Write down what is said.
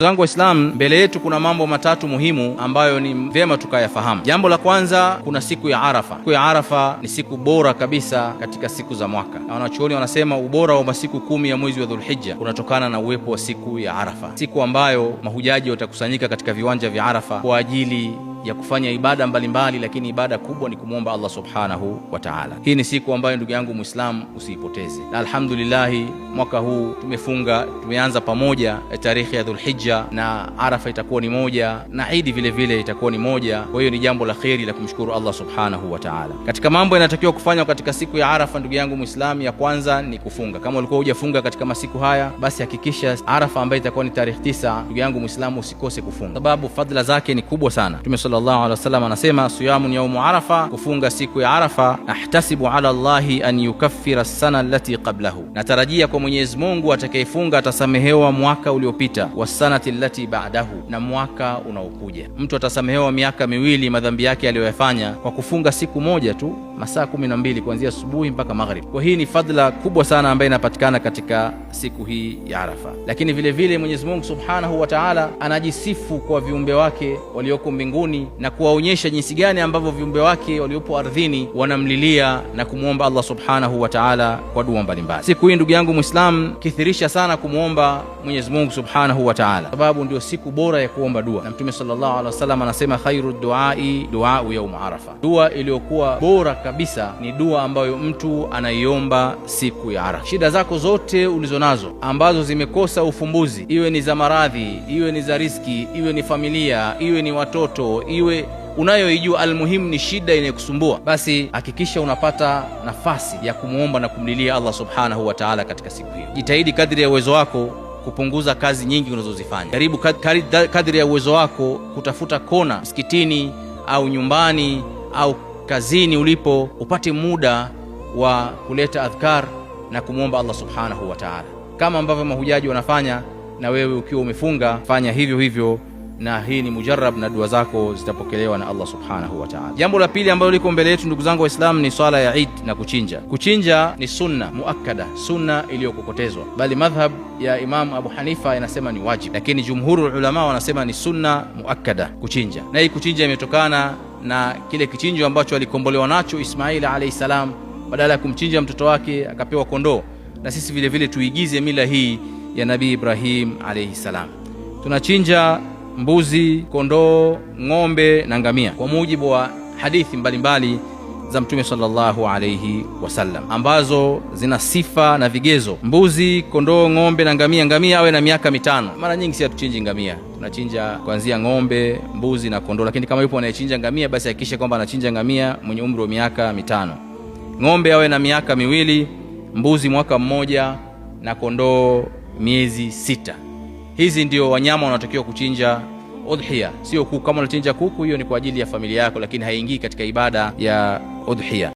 Zangu Waislamu, mbele yetu kuna mambo matatu muhimu ambayo ni vyema tukayafahamu. Jambo la kwanza, kuna siku ya Arafa. Siku ya Arafa ni siku bora kabisa katika siku za mwaka, na wanachuoni wanasema ubora wa masiku 10 ya mwezi wa Dhulhijja unatokana na uwepo wa siku ya Arafa, siku ambayo mahujaji watakusanyika katika viwanja vya Arafa kwa ajili ya kufanya ibada mbalimbali, lakini ibada kubwa ni kumwomba Allah subhanahu wa ta'ala. Hii ni siku ambayo ndugu yangu Muislamu usiipoteze, na alhamdulillah mwaka huu tumeanza pamoja tarehe ya Dhulhijja, na Arafa itakuwa ni moja, na Eid vile vile itakuwa ni moja. Kwa hiyo ni jambo la kheri la kumshukuru Allah subhanahu wa ta'ala. Katika mambo yanatakiwa kufanywa katika siku ya Arafa, ndugu yangu Muislamu, ya kwanza ni kufunga. Kama ulikuwa hujafunga katika masiku haya, basi hakikisha Arafa ambayo itakuwa ni tarehe 9, ndugu yangu Muislamu, usikose kufunga, sababu fadhila zake ni kubwa sana. Sallallahu alaihi wasallam anasema, siyamu yaumu Arafa, kufunga siku ya Arafa, ahtasibu ala Allahi an yukaffira as-sana allati qablahu, natarajia kwa Mwenyezi Mungu atakayefunga atasamehewa mwaka uliopita, wasanati allati ba'dahu, na mwaka unaokuja. Mtu atasamehewa miaka miwili madhambi yake aliyoyafanya kwa kufunga siku moja tu, masaa 12 kuanzia asubuhi mpaka maghrib. Kwa hii ni fadhila kubwa sana ambayo inapatikana katika siku hii ya Arafa. Lakini vile vile Mwenyezi Mungu subhanahu wa ta'ala anajisifu kwa viumbe wake walioko mbinguni na kuwaonyesha jinsi gani ambavyo viumbe wake waliopo ardhini wanamlilia na kumwomba Allah subhanahu wa ta'ala kwa dua mbalimbali. Siku hii ndugu yangu Muislam, kithirisha sana kumwomba Mwenyezi Mungu subhanahu wa ta'ala, sababu ndio siku bora ya kuomba dua, na Mtume sallallahu alaihi wasallam anasema, khairu duai duau yaum Arafa, dua iliyokuwa bora kabisa ni dua ambayo mtu anaiomba siku ya Arafa. Shida zako zote ulizonazo ambazo zimekosa ufumbuzi, iwe ni za maradhi, iwe ni za riziki, iwe ni familia, iwe ni watoto, iwe unayoijua, almuhimu ni shida inayokusumbua, basi hakikisha unapata nafasi ya kumwomba na kumlilia Allah subhanahu wa ta'ala katika siku hiyo. Jitahidi kadri ya uwezo wako kupunguza kazi nyingi unazozifanya. Jaribu kadri ya uwezo wako kutafuta kona msikitini au nyumbani au kazini ulipo, upate muda wa kuleta adhkar na kumwomba Allah subhanahu wa ta'ala, kama ambavyo mahujaji wanafanya. Na wewe ukiwa umefunga, fanya hivyo hivyo, na hii ni mujarrab, na dua zako zitapokelewa na Allah subhanahu wa ta'ala. Jambo la pili ambalo liko mbele yetu ndugu zangu Waislamu ni swala ya Eid na kuchinja. Kuchinja ni sunna muakkada, sunna iliyokokotezwa, bali madhhab ya Imam Abu Hanifa inasema ni wajib, lakini jumhurul ulama wanasema ni sunna muakkada kuchinja. Na hii kuchinja imetokana na kile kichinjo ambacho alikombolewa nacho Ismail alayhi salam, badala ya kumchinja mtoto wake akapewa kondoo. Na sisi vile vile tuigize mila hii ya Nabii Ibrahim alayhi salam, tunachinja mbuzi, kondoo, ng'ombe na ngamia kwa mujibu wa hadithi mbalimbali za Mtume sallallahu alayhi wasallam ambazo zina sifa na vigezo. Mbuzi, kondoo, ng'ombe na ngamia. Ngamia awe na miaka 5. Mara nyingi si hatuchinji ngamia, tunachinja kuanzia ng'ombe, mbuzi na kondoo, lakini kama yupo anayechinja ngamia, basi hakikisha kwamba anachinja ngamia mwenye umri wa miaka 5. Ng'ombe awe na miaka 2, mbuzi mwaka 1 na kondoo miezi 6. Hizi ndio wanyama wanatakiwa kuchinja udhiya, sio kuku. Kama unachinja kuku, hiyo ni kwa ajili ya familia yako, lakini haingii katika ibada ya udhiya.